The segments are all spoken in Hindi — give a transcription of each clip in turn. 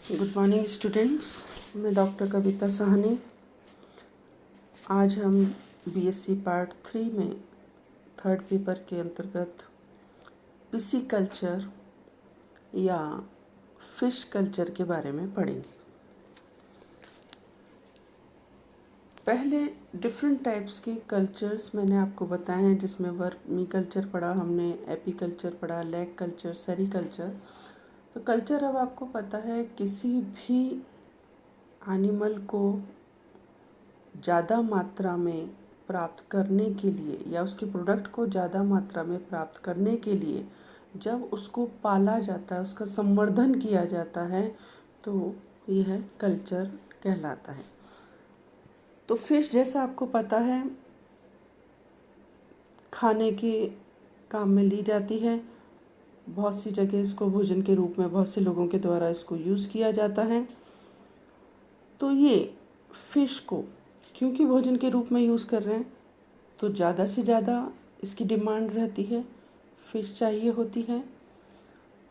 Good morning students. मैं डॉक्टर कविता साहनी। आज हम बीएससी पार्ट 3 में थर्ड पेपर के अंतर्गत पिसिकल्चर या फिश कल्चर के बारे में पढ़ेंगे। पहले डिफरेंट टाइप्स के कल्चर्स मैंने आपको बताए हैं, जिसमें वर्मी कल्चर पढ़ा हमने, एपीकल्चर पढ़ा, लैग कल्चर, सेरीकल्चर। तो कल्चर अब आपको पता है किसी भी एनिमल को ज़्यादा मात्रा में प्राप्त करने के लिए या उसके प्रोडक्ट को ज़्यादा मात्रा में प्राप्त करने के लिए जब उसको पाला जाता है, उसका संवर्धन किया जाता है, तो यह कल्चर कहलाता है। तो फिश जैसा आपको पता है खाने के काम में ली जाती है। बहुत सी जगह इसको भोजन के रूप में बहुत से लोगों के द्वारा इसको यूज़ किया जाता है। तो ये फिश को क्योंकि भोजन के रूप में यूज़ कर रहे हैं, तो ज़्यादा से ज़्यादा इसकी डिमांड रहती है, फ़िश चाहिए होती है।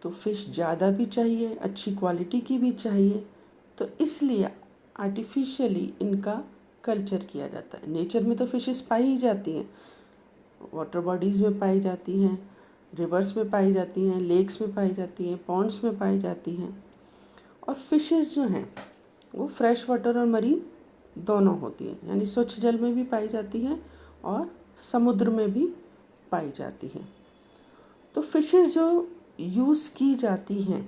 तो फ़िश ज़्यादा भी चाहिए, अच्छी क्वालिटी की भी चाहिए, तो इसलिए आर्टिफिशियली इनका कल्चर किया जाता है। नेचर में तो फिशेस पाई ही जाती हैं, वाटर बॉडीज़ में पाई जाती हैं, रिवर्स में पाई जाती हैं, लेक्स में पाई जाती हैं, पॉन्ड्स में पाई जाती हैं। और फिशेस जो हैं वो फ्रेश वाटर और मरीन दोनों होती हैं, यानी स्वच्छ जल में भी पाई जाती हैं और समुद्र में भी पाई जाती हैं। तो फिशेस जो यूज़ की जाती हैं,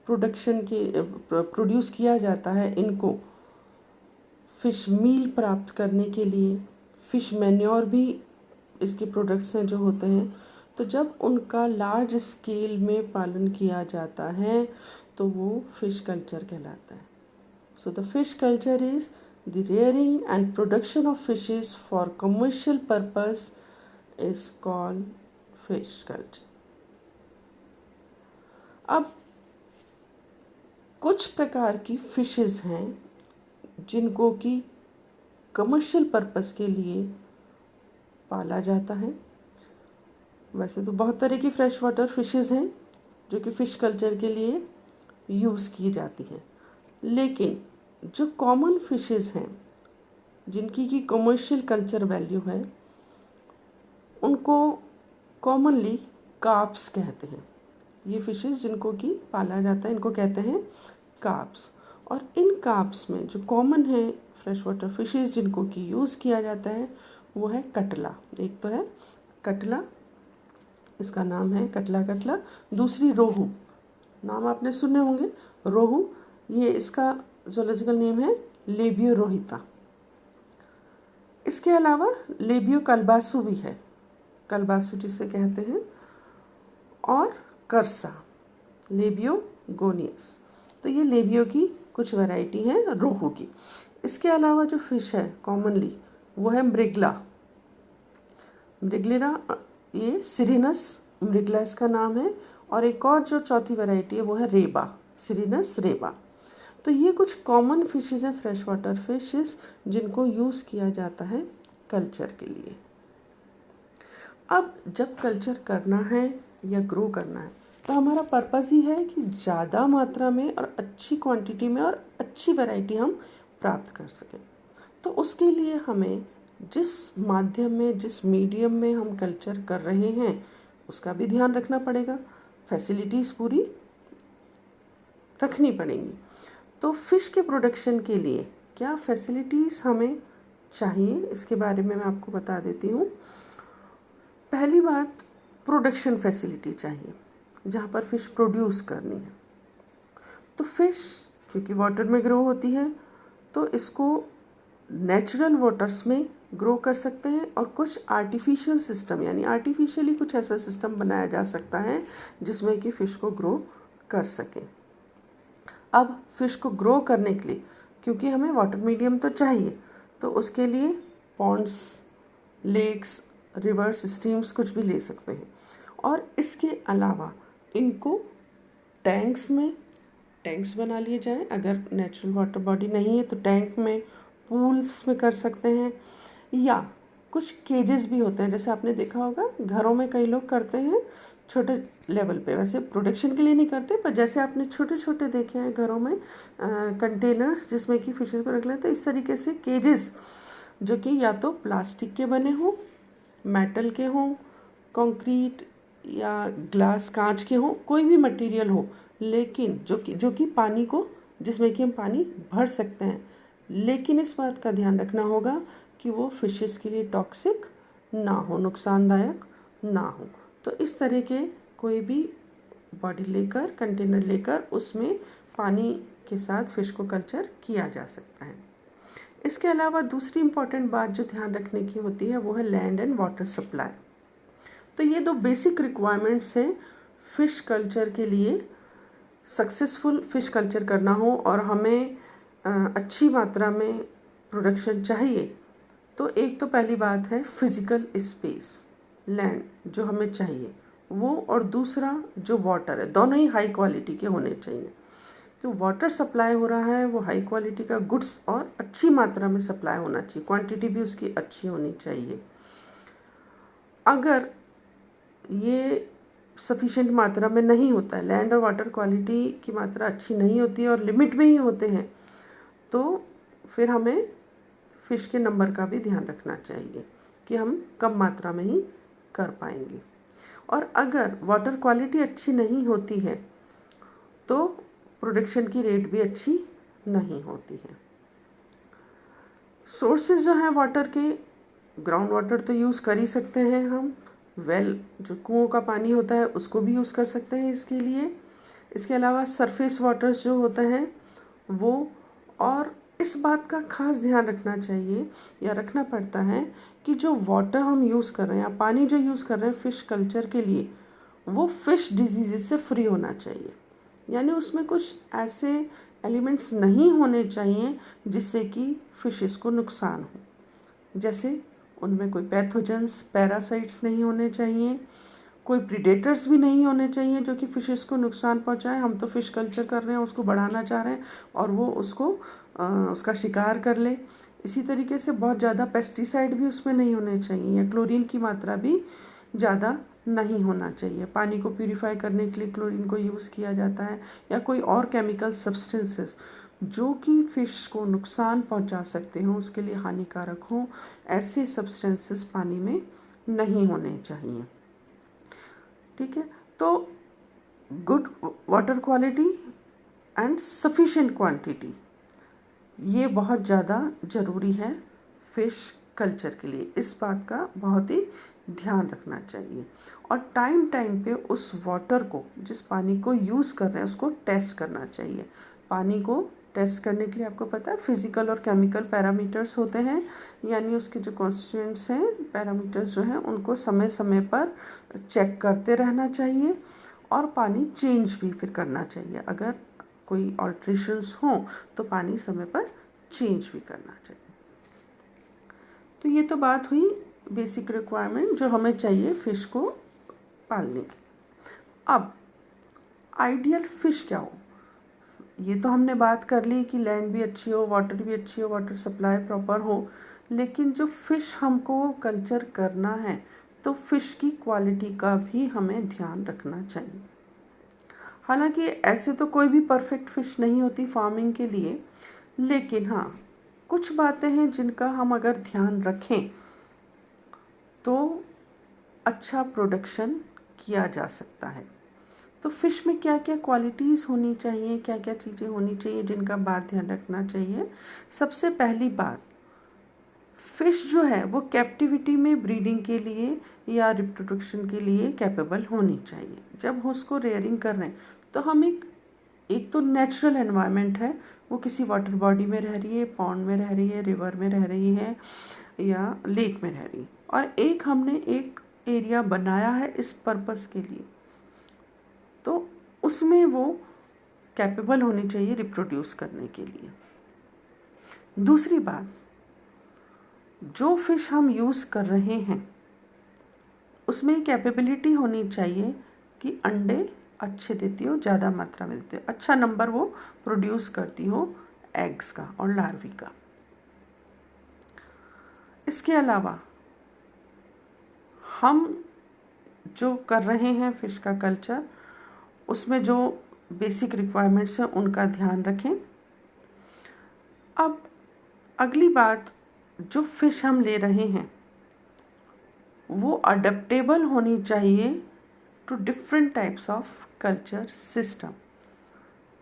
प्रोड्यूस किया जाता है इनको फ़िश मील प्राप्त करने के लिए, फ़िश मैन्योर भी इसके प्रोडक्ट्स हैं जो होते हैं। तो जब उनका लार्ज स्केल में पालन किया जाता है तो वो फ़िश कल्चर कहलाता है। So the fish culture is the rearing and production of fishes for commercial purpose is called fish culture. अब कुछ प्रकार की फिशेस हैं जिनको कि कमर्शियल पर्पस के लिए पाला जाता है। वैसे तो बहुत तरह की फ्रेश वाटर फिशेस हैं जो कि फ़िश कल्चर के लिए यूज़ की जाती हैं, लेकिन जो कॉमन फिशेस हैं जिनकी की कमर्शियल कल्चर वैल्यू है, उनको कॉमनली कार्प्स कहते हैं। ये फिशेस जिनको कि पाला जाता है इनको कहते हैं कार्प्स। और इन कार्प्स में जो कॉमन है फ्रेश वाटर फिशेस जिनको कि यूज़ किया जाता है वो है कटला। एक तो है कटला, इसका नाम है कटला। दूसरी रोहू, नाम आपने सुने होंगे रोहू, ये इसका ज़ूलॉजिकल नेम है लेबियो रोहिता। इसके अलावा लेबियो कल्बासु भी है, कल्बासु जिसे कहते हैं, और करसा, लेबियो गोनियस। तो ये लेबियो की कुछ वैरायटी है रोहू की। इसके अलावा जो फिश है कॉमनली वो है मृगला। ये सिरिनस मृगला इसका नाम है। और एक और जो चौथी वैरायटी है वो है रेबा, सिरिनस रेबा। तो ये कुछ कॉमन फिशेस हैं, फ्रेश वाटर फिशेस, जिनको यूज़ किया जाता है कल्चर के लिए। अब जब कल्चर करना है या ग्रो करना है तो हमारा पर्पस ही है कि ज़्यादा मात्रा में और अच्छी क्वांटिटी में और अच्छी वैरायटी हम प्राप्त कर सकें। तो उसके लिए हमें जिस माध्यम में, जिस मीडियम में हम कल्चर कर रहे हैं उसका भी ध्यान रखना पड़ेगा, फैसिलिटीज़ पूरी रखनी पड़ेंगी। तो फ़िश के प्रोडक्शन के लिए क्या फैसिलिटीज़ हमें चाहिए, इसके बारे में मैं आपको बता देती हूँ। पहली बात, प्रोडक्शन फैसिलिटी चाहिए जहाँ पर फ़िश प्रोड्यूस करनी है। तो फ़िश क्योंकि वाटर में ग्रो होती है तो इसको नेचुरल वाटर्स में ग्रो कर सकते हैं, और कुछ आर्टिफिशियल सिस्टम यानी आर्टिफिशियली कुछ ऐसा सिस्टम बनाया जा सकता है जिसमें कि फ़िश को ग्रो कर सकें। अब फ़िश को ग्रो करने के लिए क्योंकि हमें वाटर मीडियम तो चाहिए, तो उसके लिए पॉन्ड्स, लेक्स, रिवर्स, स्ट्रीम्स कुछ भी ले सकते हैं। और इसके अलावा इनको टैंक्स बना लिए जाएं। अगर नेचुरल वाटर बॉडी नहीं है तो टैंक में, पूल्स में कर सकते हैं, या कुछ केजेस भी होते हैं, जैसे आपने देखा होगा घरों में कई लोग करते हैं छोटे लेवल पे, वैसे प्रोडक्शन के लिए नहीं करते, पर जैसे आपने छोटे छोटे देखे हैं घरों में कंटेनर्स जिसमें कि फिशेस को रख लेते हैं, इस तरीके से केजेस जो कि या तो प्लास्टिक के बने हों, मेटल के हों, कंक्रीट या ग्लास कांच के हों, कोई भी मटेरियल हो, लेकिन जो कि पानी को, जिसमें कि हम पानी भर सकते हैं, लेकिन इस बात का ध्यान रखना होगा कि वो फिशेस के लिए टॉक्सिक ना हो, नुकसानदायक ना हो। तो इस तरह के कोई भी बॉडी लेकर, कंटेनर लेकर उसमें पानी के साथ फिश को कल्चर किया जा सकता है। इसके अलावा दूसरी इम्पॉर्टेंट बात जो ध्यान रखने की होती है वो है लैंड एंड वाटर सप्लाई। तो ये दो बेसिक रिक्वायरमेंट्स हैं फ़िश कल्चर के लिए। सक्सेसफुल फ़िश कल्चर करना हो और हमें अच्छी मात्रा में प्रोडक्शन चाहिए, तो एक तो पहली बात है फिज़िकल स्पेस, लैंड जो हमें चाहिए वो, और दूसरा जो वाटर है, दोनों ही हाई क्वालिटी के होने चाहिए। तो वाटर सप्लाई हो रहा है वो हाई क्वालिटी का गुड्स और अच्छी मात्रा में सप्लाई होना चाहिए, क्वांटिटी भी उसकी अच्छी होनी चाहिए। अगर ये सफिशेंट मात्रा में नहीं होता है, लैंड और वाटर क्वालिटी की मात्रा अच्छी नहीं होती है और लिमिट में ही होते हैं, तो फिर हमें फ़िश के नंबर का भी ध्यान रखना चाहिए कि हम कम मात्रा में ही कर पाएंगे। और अगर वाटर क्वालिटी अच्छी नहीं होती है तो प्रोडक्शन की रेट भी अच्छी नहीं होती है। सोर्सेज जो हैं वाटर के, ग्राउंड वाटर तो यूज़ कर ही सकते हैं हम, वेल जो कुओं का पानी होता है उसको भी यूज़ कर सकते हैं इसके लिए। इसके अलावा सरफेस वाटर्स जो होते हैं वो, और इस बात का खास ध्यान रखना चाहिए या रखना पड़ता है कि जो वाटर हम यूज़ कर रहे हैं या पानी जो यूज़ कर रहे हैं फ़िश कल्चर के लिए, वो फ़िश डिजीज़ से फ्री होना चाहिए। यानी उसमें कुछ ऐसे एलिमेंट्स नहीं होने चाहिए जिससे कि फ़िशेस को नुकसान हो। जैसे उनमें कोई पैथोजेंस, पैरासाइट्स नहीं होने चाहिए, कोई प्रीडेटर्स भी नहीं होने चाहिए जो कि फ़िशेस को नुकसान पहुंचाएं। हम तो फ़िश कल्चर कर रहे हैं, उसको बढ़ाना चाह रहे हैं और वो उसका शिकार कर ले। इसी तरीके से बहुत ज़्यादा पेस्टिसाइड भी उसमें नहीं होने चाहिए, या क्लोरीन की मात्रा भी ज़्यादा नहीं होना चाहिए। पानी को प्यूरिफाई करने के लिए क्लोरीन को यूज़ किया जाता है, या कोई और केमिकल सब्सटेंसेस जो कि फ़िश को नुकसान पहुंचा सकते हों, उसके लिए हानिकारक हों, ऐसे सब्सटेंसेस पानी में नहीं होने चाहिए। ठीक है, तो good water quality and sufficient quantity, ये बहुत ज़्यादा ज़रूरी है फ़िश कल्चर के लिए। इस बात का बहुत ही ध्यान रखना चाहिए और टाइम टाइम पे उस वाटर को, जिस पानी को यूज़ कर रहे हैं, उसको टेस्ट करना चाहिए। पानी को टेस्ट करने के लिए आपको पता है फिज़िकल और केमिकल पैरामीटर्स होते हैं, यानी उसके जो कॉन्स्टिट्यूएंट्स हैं, पैरामीटर्स जो हैं, उनको समय समय पर चेक करते रहना चाहिए और पानी चेंज भी फिर करना चाहिए। अगर कोई ऑल्ट्रेशंस हों तो पानी समय पर चेंज भी करना चाहिए। तो ये तो बात हुई बेसिक रिक्वायरमेंट जो हमें चाहिए फ़िश को पालने की। अब आइडियल फ़िश क्या हो, ये तो हमने बात कर ली कि लैंड भी अच्छी हो, वाटर भी अच्छी हो, वाटर सप्लाई प्रॉपर हो, लेकिन जो फ़िश हमको कल्चर करना है तो फ़िश की क्वालिटी का भी हमें ध्यान रखना चाहिए। हालांकि ऐसे तो कोई भी परफेक्ट फ़िश नहीं होती फार्मिंग के लिए, लेकिन हाँ कुछ बातें हैं जिनका हम अगर ध्यान रखें तो अच्छा प्रोडक्शन किया जा सकता है। तो फ़िश में क्या क्या क्वालिटीज़ होनी चाहिए, क्या क्या चीज़ें होनी चाहिए जिनका बात ध्यान रखना चाहिए। सबसे पहली बात, फ़िश जो है वो कैप्टिविटी में ब्रीडिंग के लिए या रिप्रोडक्शन के लिए कैपेबल होनी चाहिए। जब हम उसको रेयरिंग कर रहे हैं तो हम एक तो नेचुरल एनवायरनमेंट है, वो किसी वाटर बॉडी में रह रही है, पॉन्ड में रह रही है, रिवर में रह रही है या लेक में रह रही है, और एक हमने एक एरिया बनाया है इस पर्पस के लिए, तो उसमें वो कैपेबल होनी चाहिए रिप्रोड्यूस करने के लिए। दूसरी बात, जो फ़िश हम यूज़ कर रहे हैं उसमें कैपेबिलिटी होनी चाहिए कि अंडे अच्छे देती हो, ज़्यादा मात्रा में देती हो, अच्छा नंबर वो प्रोड्यूस करती हो एग्स का और लार्वी का। इसके अलावा हम जो कर रहे हैं फ़िश का कल्चर, उसमें जो बेसिक रिक्वायरमेंट्स हैं उनका ध्यान रखें। अब अगली बात, जो फ़िश हम ले रहे हैं वो अडेप्टेबल होनी चाहिए to different types of culture system.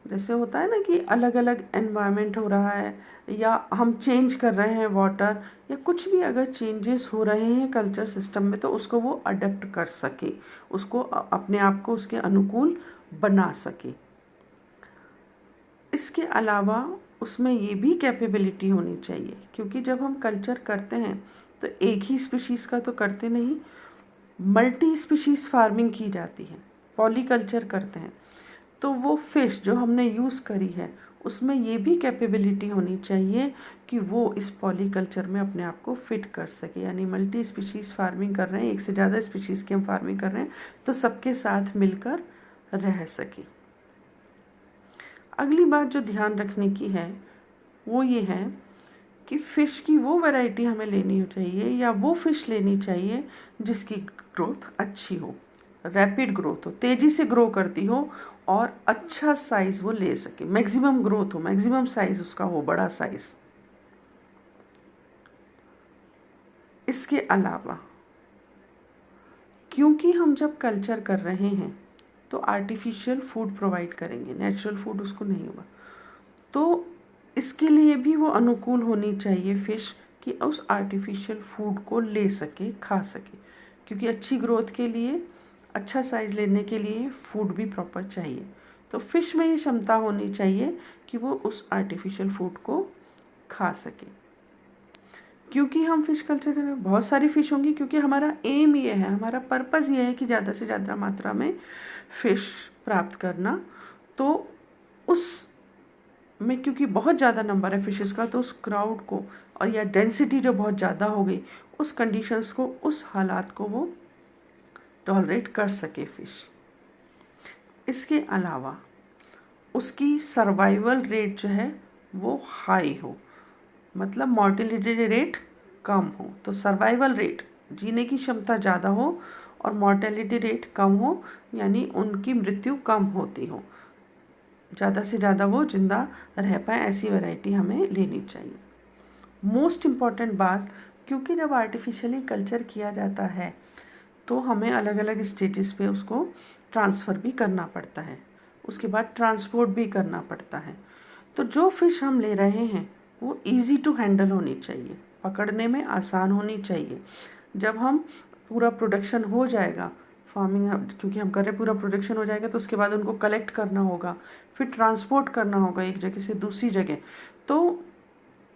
जैसे होता है ना कि अलग अलग एनवायरनमेंट हो रहा है, या हम चेंज कर रहे हैं वाटर, या कुछ भी अगर चेंजेस हो रहे हैं कल्चर सिस्टम में, तो उसको वो अडेप्ट कर सके, उसको अपने आप को उसके अनुकूल बना सके। इसके अलावा उसमें ये भी कैपेबिलिटी होनी चाहिए, क्योंकि जब हम कल्चर करते हैं तो एक ही स्पीशीज़ का तो करते नहीं, मल्टी स्पीशीज़ फार्मिंग की जाती है, पॉलीकल्चर करते हैं। तो वो फ़िश जो हमने यूज़ करी है उसमें ये भी कैपेबिलिटी होनी चाहिए कि वो इस पॉलीकल्चर में अपने आप को फिट कर सके। यानी मल्टी स्पीशीज़ फार्मिंग कर रहे हैं, एक से ज़्यादा स्पीशीज़ की हम फार्मिंग कर रहे हैं, तो सबके साथ मिलकर रह सके। अगली बात जो ध्यान रखने की है वो ये है कि फ़िश की वो वैरायटी हमें लेनी चाहिए, या वो फ़िश लेनी चाहिए जिसकी ग्रोथ अच्छी हो, रैपिड ग्रोथ हो, तेज़ी से ग्रो करती हो और अच्छा साइज़ वो ले सके, मैक्सिमम ग्रोथ हो, मैक्सिमम साइज़ उसका हो, बड़ा साइज़। इसके अलावा क्योंकि हम जब कल्चर कर रहे हैं तो आर्टिफिशियल फूड प्रोवाइड करेंगे, नेचुरल फूड उसको नहीं होगा, तो इसके लिए भी वो अनुकूल होनी चाहिए फ़िश कि उस आर्टिफिशियल फूड को ले सके, खा सके, क्योंकि अच्छी ग्रोथ के लिए, अच्छा साइज़ लेने के लिए फूड भी प्रॉपर चाहिए। तो फ़िश में ये क्षमता होनी चाहिए कि वो उस आर्टिफिशियल फूड को खा सके। क्योंकि हम फ़िश कल्चर करें, बहुत सारी फ़िश होंगी, क्योंकि हमारा एम ये है, हमारा पर्पज़ ये है कि ज़्यादा से ज़्यादा मात्रा में फ़िश प्राप्त करना। तो उस में क्योंकि बहुत ज़्यादा नंबर है फिशेस का, तो उस क्राउड को, और या डेंसिटी जो बहुत ज़्यादा हो गई, उस कंडीशंस को, उस हालात को वो टॉलरेट कर सके फ़िश। इसके अलावा उसकी सर्वाइवल रेट जो है वो हाई हो, मतलब मॉर्टेलिटी रेट कम हो। तो सर्वाइवल रेट, जीने की क्षमता ज़्यादा हो, और मॉर्टेलिटी रेट कम हो, यानी उनकी मृत्यु कम होती हो, ज़्यादा से ज़्यादा वो जिंदा रह पाए, ऐसी वैरायटी हमें लेनी चाहिए। मोस्ट इम्पॉर्टेंट बात, क्योंकि जब आर्टिफिशियली कल्चर किया जाता है तो हमें अलग अलग स्टेजेस पे उसको ट्रांसफ़र भी करना पड़ता है, उसके बाद ट्रांसपोर्ट भी करना पड़ता है। तो जो फ़िश हम ले रहे हैं वो इजी टू हैंडल होनी चाहिए, पकड़ने में आसान होनी चाहिए। जब हम पूरा प्रोडक्शन हो जाएगा, फार्मिंग क्योंकि हम कर रहे हैं, पूरा प्रोडक्शन हो जाएगा, तो उसके बाद उनको कलेक्ट करना होगा, फिर ट्रांसपोर्ट करना होगा एक जगह से दूसरी जगह, तो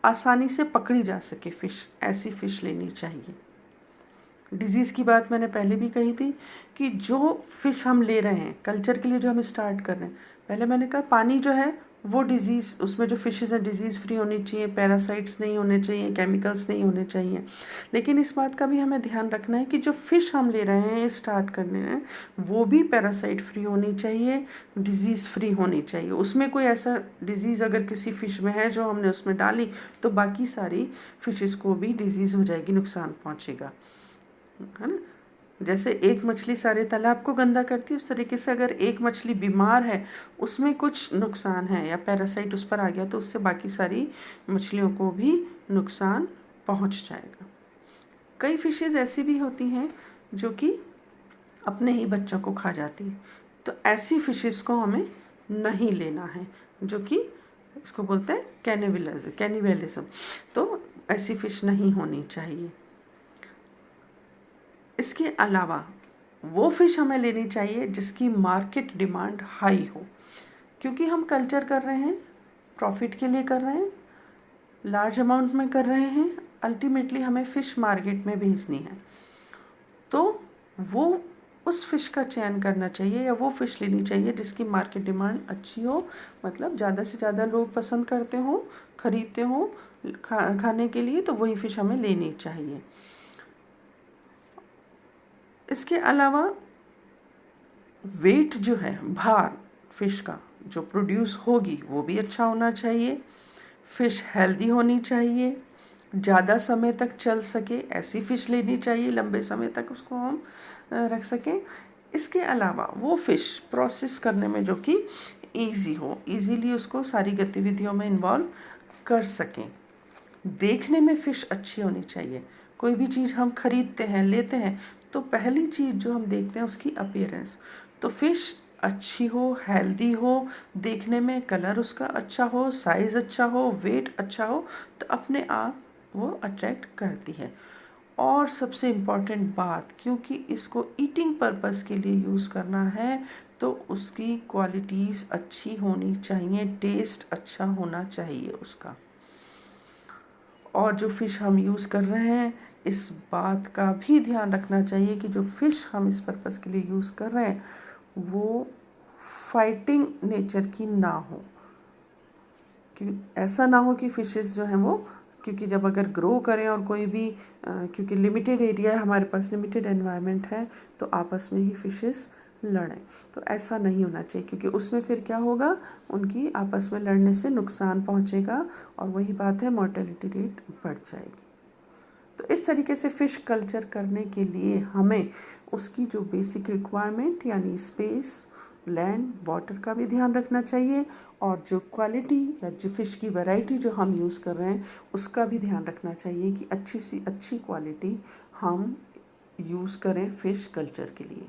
आसानी से पकड़ी जा सके फ़िश, ऐसी फ़िश लेनी चाहिए। डिज़ीज़ की बात मैंने पहले भी कही थी कि जो फ़िश हम ले रहे हैं कल्चर के लिए, जो हम स्टार्ट कर रहे हैं, पहले मैंने कहा पानी जो है वो डिज़ीज़, उसमें जो फ़िशेज़ हैं डिज़ीज़ फ्री होनी चाहिए, पैरासाइट्स नहीं होने चाहिए, केमिकल्स नहीं होने चाहिए। लेकिन इस बात का भी हमें ध्यान रखना है कि जो फ़िश हम ले रहे हैं स्टार्ट करने हैं, वो भी पैरासाइट फ्री होनी चाहिए, डिज़ीज़ फ्री होनी चाहिए। उसमें कोई ऐसा डिज़ीज़ अगर किसी फ़िश में है जो हमने उसमें डाली, तो बाकी सारी फ़िशेज़ को भी डिज़ीज़ हो जाएगी, नुकसान पहुँचेगा, है ना। जैसे एक मछली सारे तालाब को गंदा करती है, उस तरीके से अगर एक मछली बीमार है, उसमें कुछ नुकसान है या पैरासाइट उस पर आ गया, तो उससे बाकी सारी मछलियों को भी नुकसान पहुंच जाएगा। कई फिशेज़ ऐसी भी होती हैं जो कि अपने ही बच्चों को खा जाती है, तो ऐसी फिशेज़ को हमें नहीं लेना है, जो कि इसको बोलते हैं कैनिबलिज्म। तो ऐसी फ़िश नहीं होनी चाहिए। इसके अलावा वो फ़िश हमें लेनी चाहिए जिसकी मार्केट डिमांड हाई हो, क्योंकि हम कल्चर कर रहे हैं, प्रॉफिट के लिए कर रहे हैं, लार्ज अमाउंट में कर रहे हैं, अल्टीमेटली हमें फ़िश मार्केट में भेजनी है। तो वो उस फ़िश का चयन करना चाहिए, या वो फ़िश लेनी चाहिए जिसकी मार्केट डिमांड अच्छी हो, मतलब ज़्यादा से ज़्यादा लोग पसंद करते हों, ख़रीदते हों खाने के लिए, तो वही फ़िश हमें लेनी चाहिए। इसके अलावा वेट जो है, भार फ़िश का जो प्रोड्यूस होगी वो भी अच्छा होना चाहिए, फ़िश हेल्दी होनी चाहिए, ज़्यादा समय तक चल सके ऐसी फ़िश लेनी चाहिए, लंबे समय तक उसको हम रख सकें। इसके अलावा वो फ़िश प्रोसेस करने में जो कि ईज़ी हो, ईज़िली उसको सारी गतिविधियों में इन्वॉल्व कर सकें। देखने में फ़िश अच्छी होनी चाहिए। कोई भी चीज़ हम खरीदते हैं, लेते हैं, तो पहली चीज़ जो हम देखते हैं उसकी अपीयरेंस। तो फ़िश अच्छी हो, हेल्दी हो, देखने में कलर उसका अच्छा हो, साइज़ अच्छा हो, वेट अच्छा हो, तो अपने आप वो अट्रैक्ट करती है। और सबसे इम्पॉर्टेंट बात, क्योंकि इसको ईटिंग पर्पस के लिए यूज़ करना है, तो उसकी क्वालिटीज़ अच्छी होनी चाहिए, टेस्ट अच्छा होना चाहिए उसका। और जो फ़िश हम यूज़ कर रहे हैं, इस बात का भी ध्यान रखना चाहिए कि जो फ़िश हम इस पर्पस के लिए यूज़ कर रहे हैं वो फाइटिंग नेचर की ना हो। कि ऐसा ना हो कि फ़िशेस जो हैं वो, क्योंकि जब अगर ग्रो करें और कोई भी क्योंकि लिमिटेड एरिया है हमारे पास, लिमिटेड एनवायरनमेंट है, तो आपस में ही फ़िशेस लड़ें, तो ऐसा नहीं होना चाहिए, क्योंकि उसमें फिर क्या होगा, उनकी आपस में लड़ने से नुकसान पहुंचेगा और वही बात है, मोर्टेलिटी रेट बढ़ जाएगी। तो इस तरीके से फ़िश कल्चर करने के लिए हमें उसकी जो बेसिक रिक्वायरमेंट यानी स्पेस, लैंड, वाटर का भी ध्यान रखना चाहिए, और जो क्वालिटी या जो फ़िश की वैरायटी जो हम यूज़ कर रहे हैं उसका भी ध्यान रखना चाहिए कि अच्छी सी अच्छी क्वालिटी हम यूज़ करें फ़िश कल्चर के लिए।